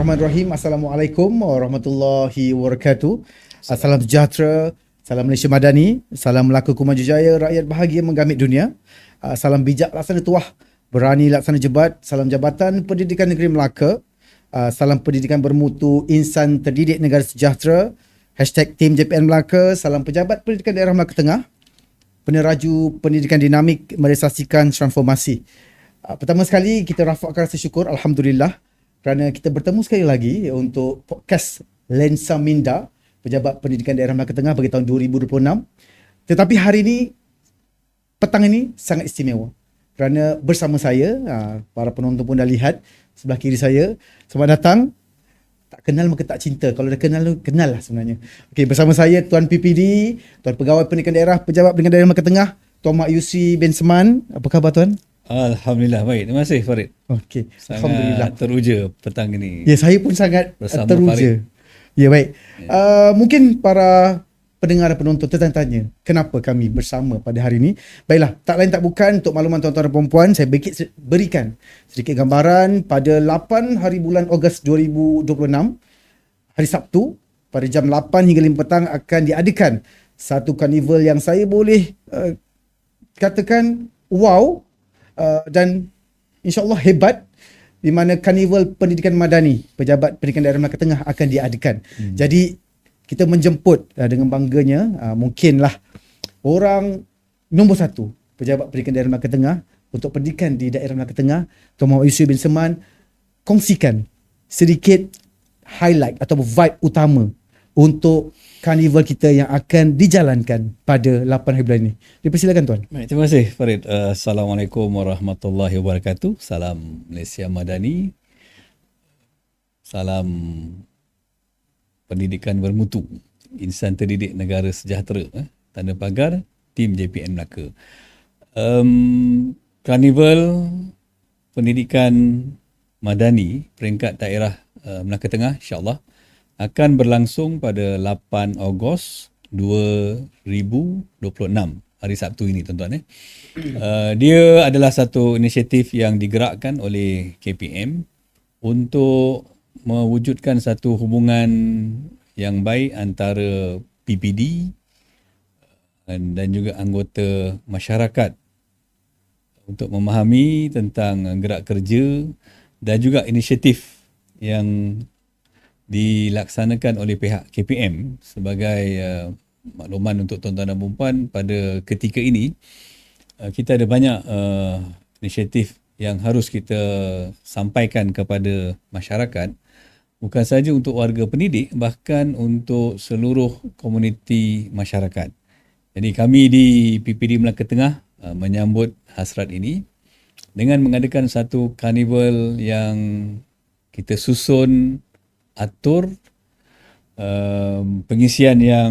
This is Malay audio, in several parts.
Bismillahirrahmanirrahim. Assalamualaikum warahmatullahi wabarakatuh. Salam sejahtera, salam Malaysia Madani, salam Melaka Kumaju Jaya, rakyat bahagia menggamit dunia. Salam bijak laksana tuah, berani laksana jebat, salam Jabatan Pendidikan Negeri Melaka, salam pendidikan bermutu, insan terdidik negara sejahtera, #Tim JPN Melaka, salam pejabat pendidikan daerah Melaka Tengah, peneraju pendidikan dinamik merealisasikan transformasi. Pertama sekali kita rafakkan rasa syukur, Alhamdulillah, kerana kita bertemu sekali lagi untuk podcast Lensa Minda, Pejabat Pendidikan Daerah Melaka Tengah bagi tahun 2026. Tetapi hari ini, petang ini sangat istimewa. Kerana bersama saya, para penonton pun dah lihat, sebelah kiri saya, selamat datang. Tak kenal maka tak cinta. Kalau dah kenal, kenal lah sebenarnya. Okey, bersama saya Tuan PPD, Tuan Pegawai Pendidikan Daerah, Pejabat Pendidikan Daerah Melaka Tengah, Tuan Mak Yusri bin Seman. Apa khabar Tuan? Alhamdulillah baik. Terima kasih Farid. Okey, Alhamdulillah teruja petang ini. Ya, saya pun sangat bersama teruja. Farid. Ya, baik. Mungkin para pendengar dan penonton tertanya kenapa kami bersama pada hari ini. Baiklah, tak lain tak bukan untuk makluman tuan-tuan dan puan-puan, saya berikan sedikit gambaran pada 8 hari bulan Ogos 2026, hari Sabtu, pada jam 8 hingga 5 petang akan diadakan satu karnival yang saya boleh katakan wow, dan insyaAllah hebat, di mana karnival pendidikan madani Pejabat Pendidikan Daerah Melaka Tengah akan diadakan. Jadi kita menjemput dengan bangganya, mungkinlah orang nombor 1 Pejabat Pendidikan Daerah Melaka Tengah untuk pendidikan di daerah Melaka Tengah, Tuan Muhammad Yusri bin Seman, kongsikan sedikit highlight atau vibe utama untuk karnival kita yang akan dijalankan pada 8 hari bulan ini. Dipersilakan Tuan. Baik, terima kasih Farid. Assalamualaikum warahmatullahi wabarakatuh. Salam Malaysia Madani. Salam pendidikan bermutu, insan terdidik negara sejahtera. Tanda pagar Tim JPN Melaka. Karnival pendidikan madani peringkat daerah Melaka Tengah insya-Allah akan berlangsung pada 8 Ogos 2026, hari Sabtu ini tuan-tuan. Dia adalah satu inisiatif yang digerakkan oleh KPM untuk mewujudkan satu hubungan yang baik antara PPD dan juga anggota masyarakat untuk memahami tentang gerak kerja dan juga inisiatif yang dilaksanakan oleh pihak KPM. Sebagai makluman untuk tuan-tuan dan puan pada ketika ini kita ada banyak inisiatif yang harus kita sampaikan kepada masyarakat, bukan saja untuk warga pendidik, bahkan untuk seluruh komuniti masyarakat. Jadi kami di PPD Melaka Tengah menyambut hasrat ini dengan mengadakan satu karnival yang kita susun, atur, pengisian yang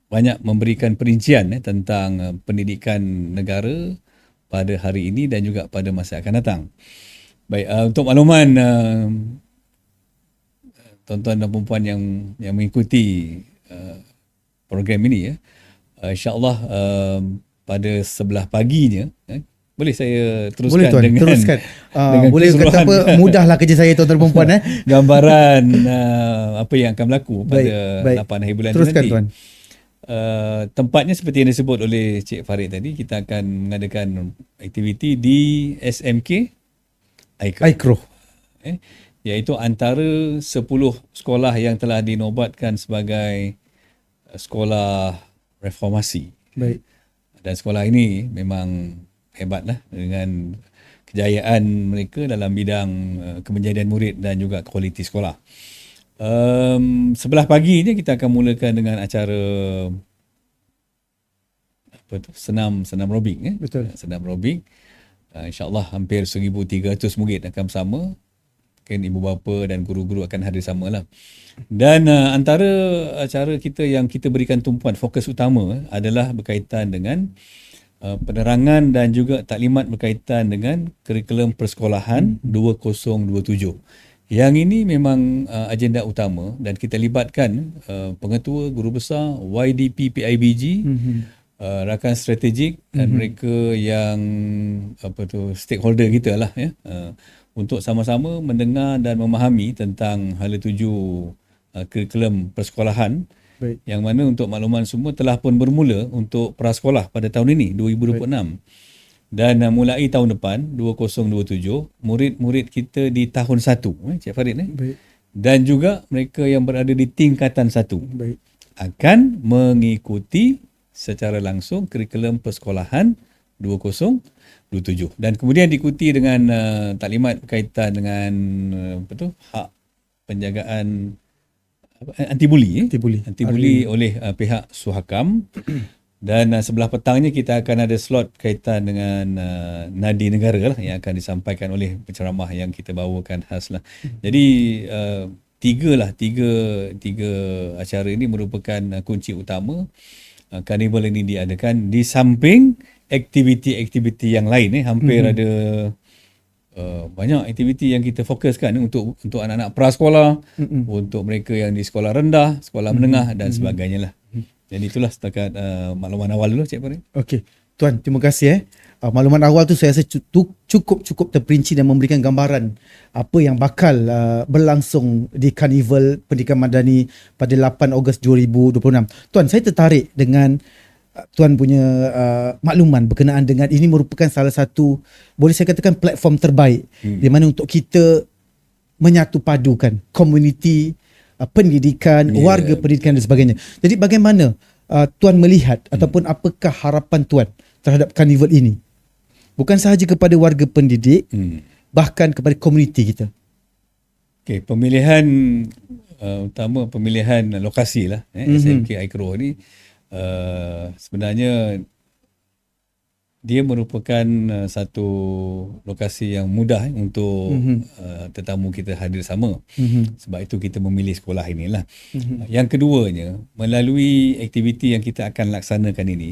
banyak memberikan perincian tentang pendidikan negara pada hari ini dan juga pada masa akan datang. Baik, untuk makluman tuan-tuan dan puan yang mengikuti program ini, insya-Allah pada sebelah paginya, boleh saya teruskan? Boleh Tuan, dengan, teruskan. dengan Boleh kata apa, mudahlah kerja saya tuan-tuan dan puan. Gambaran apa yang akan berlaku pada baik. 8 hari bulan Teruskan nanti. Tuan. Tempatnya seperti yang disebut oleh Cik Farid tadi, kita akan mengadakan aktiviti di SMK Aikro. Iaitu antara 10 sekolah yang telah dinobatkan sebagai sekolah reformasi. Baik. Dan sekolah ini memang hebatlah dengan kejayaan mereka dalam bidang kemenjadian murid dan juga kualiti sekolah. Sebelah pagi ni kita akan mulakan dengan acara senam robing. Betul. Senam robing. InsyaAllah hampir 1,300 murid akan bersama. Mungkin ibu bapa dan guru-guru akan hadir samalah. Dan antara acara kita yang kita berikan tumpuan, fokus utama adalah berkaitan dengan penerangan dan juga taklimat berkaitan dengan kurikulum persekolahan 2027. Yang ini memang agenda utama dan kita libatkan pengetua, guru besar, YDP PIBG, rakan strategik dan mereka yang stakeholder kita lah ya, untuk sama-sama mendengar dan memahami tentang hala tuju kurikulum persekolahan. Baik. Yang mana untuk makluman semua telah pun bermula untuk prasekolah pada tahun ini 2026. Dan mulai tahun depan 2027 murid-murid kita di tahun 1 Cik Farid Baik. dan juga mereka yang berada di tingkatan 1 Baik. akan mengikuti secara langsung kurikulum persekolahan 2027 dan kemudian diikuti dengan taklimat berkaitan dengan hak penjagaan anti-buli oleh pihak Suhakam dan sebelah petangnya kita akan ada slot kaitan dengan nadi negara lah yang akan disampaikan oleh penceramah yang kita bawakan khas lah. Jadi tiga acara ini merupakan kunci utama karnival ini diadakan di samping aktiviti-aktiviti yang lain hampir ada banyak aktiviti yang kita fokuskan untuk anak-anak prasekolah, untuk mereka yang di sekolah rendah, sekolah menengah dan sebagainya lah. Jadi itulah setakat makluman awal dulu Cik Farid. Okey. Tuan, terima kasih makluman awal tu saya rasa cukup terperinci dan memberikan gambaran apa yang bakal berlangsung di Karnival Pendidikan Madani pada 8 Ogos 2026. Tuan, saya tertarik dengan Tuan punya makluman berkenaan dengan ini merupakan salah satu, boleh saya katakan, platform terbaik di mana untuk kita menyatu padukan komuniti pendidikan, warga pendidikan dan sebagainya. Jadi bagaimana Tuan melihat ataupun apakah harapan Tuan terhadap karnival ini? Bukan sahaja kepada warga pendidik, bahkan kepada komuniti kita. Okey, pemilihan utama pemilihan lokasi lah SMK Aikro ni sebenarnya dia merupakan satu lokasi yang mudah untuk tetamu kita hadir sama. Sebab itu kita memilih sekolah inilah. Yang keduanya, melalui aktiviti yang kita akan laksanakan ini,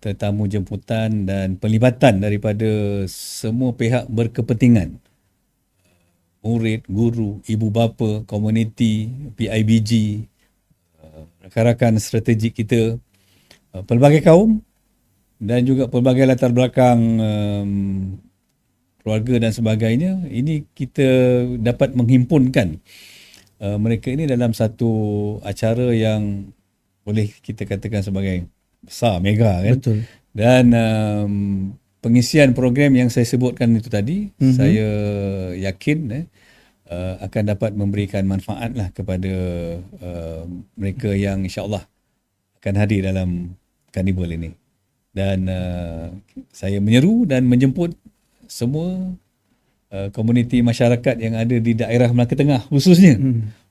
tetamu jemputan dan pelibatan daripada semua pihak berkepentingan, murid, guru, ibu bapa, komuniti, PIBG, rakan-rakan strategik kita, pelbagai kaum dan juga pelbagai latar belakang keluarga dan sebagainya. Ini kita dapat menghimpunkan mereka ini dalam satu acara yang boleh kita katakan sebagai besar, mega kan. Betul. Dan pengisian program yang saya sebutkan itu tadi, saya yakin akan dapat memberikan manfaat lah kepada mereka yang insya-Allah akan hadir dalam karnival ini. Dan saya menyeru dan menjemput semua komuniti masyarakat yang ada di daerah Melaka Tengah khususnya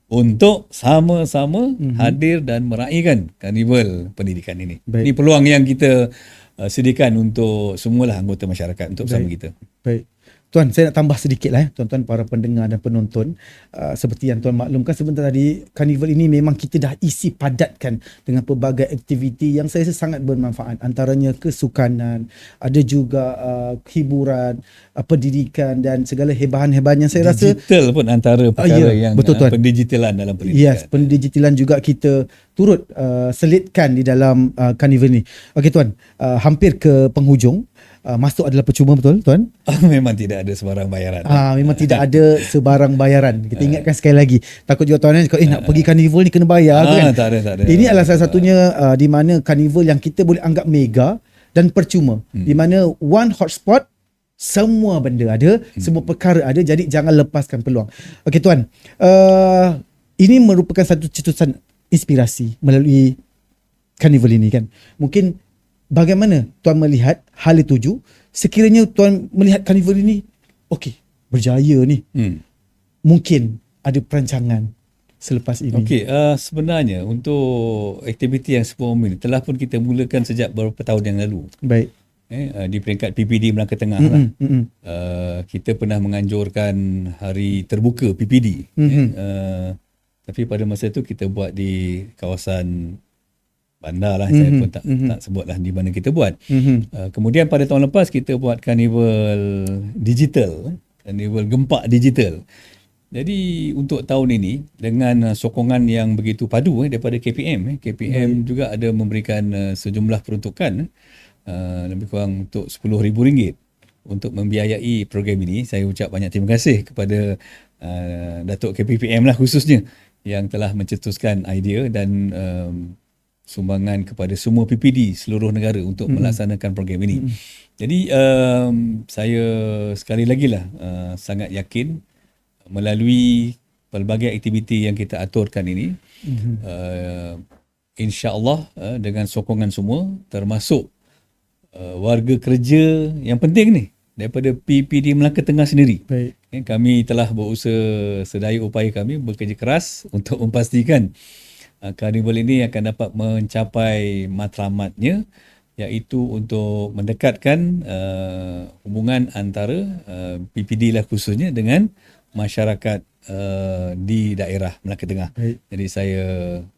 untuk sama-sama hadir dan meraihkan karnival pendidikan ini. Baik. Ini peluang yang kita sediakan untuk semualah anggota masyarakat untuk bersama kita. Baik. Tuan, saya nak tambah sedikit lah tuan-tuan para pendengar dan penonton. Seperti yang Tuan maklumkan sebentar tadi, karnival ini memang kita dah isi padatkan dengan pelbagai aktiviti yang saya rasa sangat bermanfaat. Antaranya kesukanan, ada juga hiburan, pendidikan dan segala hebahan-hebahan yang saya rasa. Digital pun antara perkara yang betul, Tuan. pendigitalan dalam pendidikan. Yes, pendigitalan juga kita turut selitkan di dalam karnival ini. Okey Tuan, hampir ke penghujung. Masuk adalah percuma, betul Tuan? Memang tidak ada sebarang bayaran. Memang tidak ada sebarang bayaran. Kita ingatkan sekali lagi. Takut juga tuan cakap nak pergi karnival ni kena bayar kan? Tak ada. Ini adalah salah satunya di mana karnival yang kita boleh anggap mega dan percuma. Di mana one hotspot, semua benda ada, semua perkara ada, jadi jangan lepaskan peluang. Okey Tuan, ini merupakan satu cetusan inspirasi melalui karnival ini kan. Mungkin bagaimana Tuan melihat hal itu sekiranya Tuan melihat karnival ini okey, berjaya ni. Mungkin ada perancangan selepas ini. Okey, sebenarnya untuk aktiviti yang seperti ini telah pun kita mulakan sejak beberapa tahun yang lalu. Baik. Di peringkat PPD Melaka Tengah lah. Kita pernah menganjurkan hari terbuka PPD. Tapi pada masa itu kita buat di kawasan bandar lah, saya pun tak sebutlah di mana kita buat. Kemudian pada tahun lepas kita buat karnival digital, karnival gempak digital. Jadi untuk tahun ini dengan sokongan yang begitu padu daripada KPM, KPM juga ada memberikan sejumlah peruntukan lebih kurang untuk RM10,000 untuk membiayai program ini. Saya ucap banyak terima kasih kepada Datuk KPPM lah khususnya yang telah mencetuskan idea dan sumbangan kepada semua PPD seluruh negara untuk melaksanakan program ini. Jadi saya sekali lagi lah sangat yakin melalui pelbagai aktiviti yang kita aturkan ini, insya-Allah dengan sokongan semua termasuk warga kerja yang penting ni daripada PPD Melaka Tengah sendiri. Baik. Kami telah berusaha sedaya upaya kami bekerja keras untuk memastikan karnival ini akan dapat mencapai matlamatnya, iaitu untuk mendekatkan hubungan antara PPD lah khususnya dengan masyarakat di daerah Melaka Tengah. Baik. Jadi saya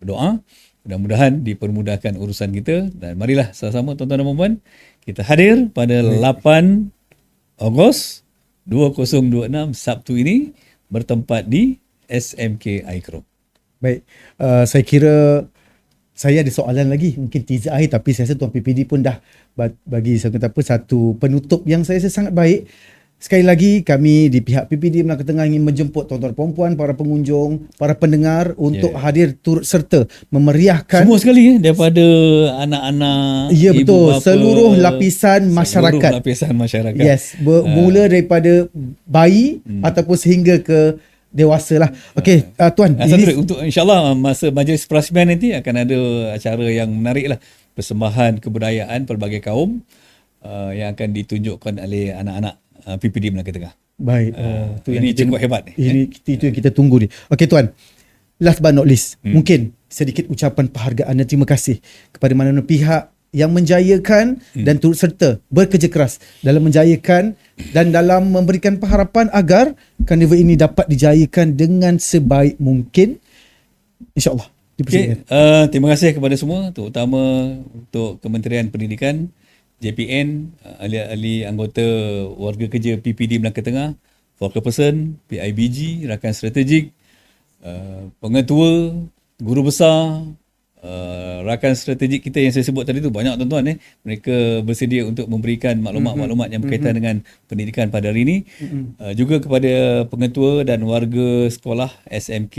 berdoa mudah-mudahan dipermudahkan urusan kita, dan marilah sama-sama tuan-tuan dan puan kita hadir pada 8 Ogos 2026 Sabtu ini bertempat di SMK Aikro. Baik, saya kira saya ada soalan lagi, mungkin teaser akhir, tapi saya rasa Tuan PPD pun dah bagi saya kata apa, satu penutup yang saya rasa sangat baik. Sekali lagi kami di pihak PPD Melaka Tengah ingin menjemput tuan-tuan perempuan, para pengunjung, para pendengar untuk hadir turut serta memeriahkan semua sekali daripada anak-anak, ya, ibu betul, bapa, seluruh lapisan masyarakat. Seluruh lapisan masyarakat. Yes, bermula daripada bayi ataupun sehingga ke dewasa lah. Okey, tuan, ini untuk insya-Allah masa majlis perasmian nanti akan ada acara yang menarik lah, persembahan kebudayaan pelbagai kaum yang akan ditunjukkan oleh anak-anak PPD Melaka Tengah. Baik. Ini cukup hebat ni. Itu yang kita tunggu ni. Okey tuan, last but not least, mungkin sedikit ucapan penghargaan dan terima kasih kepada mana-mana pihak yang menjayakan dan turut serta bekerja keras dalam menjayakan dan dalam memberikan pengharapan agar karnival ini dapat dijayakan dengan sebaik mungkin, insya-Allah. Okay. Terima kasih kepada semua, terutama untuk Kementerian Pendidikan, JPN, ahli-ahli anggota warga kerja PPD Melaka Tengah, focal person, PIBG, rakan strategik, pengetua, guru besar, rakan strategik kita yang saya sebut tadi tu banyak tuan-tuan. Mereka bersedia untuk memberikan maklumat-maklumat yang berkaitan dengan pendidikan pada hari ini. Juga kepada pengetua dan warga sekolah SMK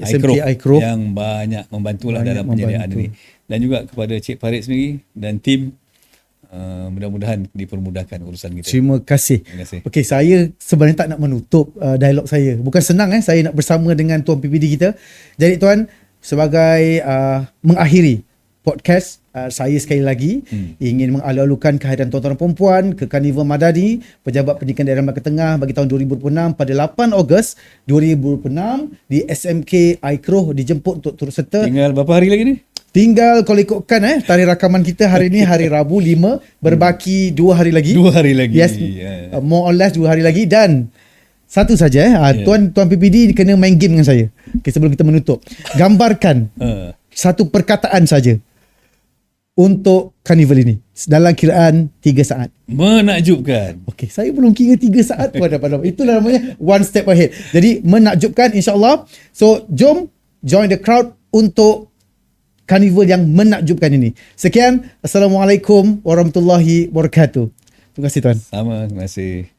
Aikro yang banyak membantulah dalam penyediaan ini. Dan juga kepada Cik Farid sendiri dan tim. Mudah-mudahan dipermudahkan urusan kita. Terima kasih. Okey, saya sebenarnya tak nak menutup dialog saya. Bukan senang saya nak bersama dengan Tuan PPD kita. Jadi tuan, sebagai mengakhiri podcast, saya sekali lagi ingin mengalu-alukan kehadiran tuan-tuan dan puan ke Karnival Madani Pejabat Pendidikan Daerah Melaka Tengah bagi tahun 2026 pada 8 Ogos 2026 di SMK Aikro, dijemput untuk turut serta. Tinggal berapa hari lagi ni? Tinggal kalau ikutkan tarikh rakaman kita hari ni hari Rabu 5, berbaki 2 hari lagi. 2 hari lagi. Yes, more or less 2 hari lagi. Dan satu saja Tuan PPD kena main game dengan saya. Okay, sebelum kita menutup, gambarkan satu perkataan saja untuk karnival ini dalam kiraan 3 saat. Menakjubkan. Okey, saya belum kira 3 saat pun pada itulah namanya one step ahead. Jadi menakjubkan, insya-Allah. So jom join the crowd untuk karnival yang menakjubkan ini. Sekian, Assalamualaikum warahmatullahi wabarakatuh. Terima kasih tuan. Sama, terima kasih.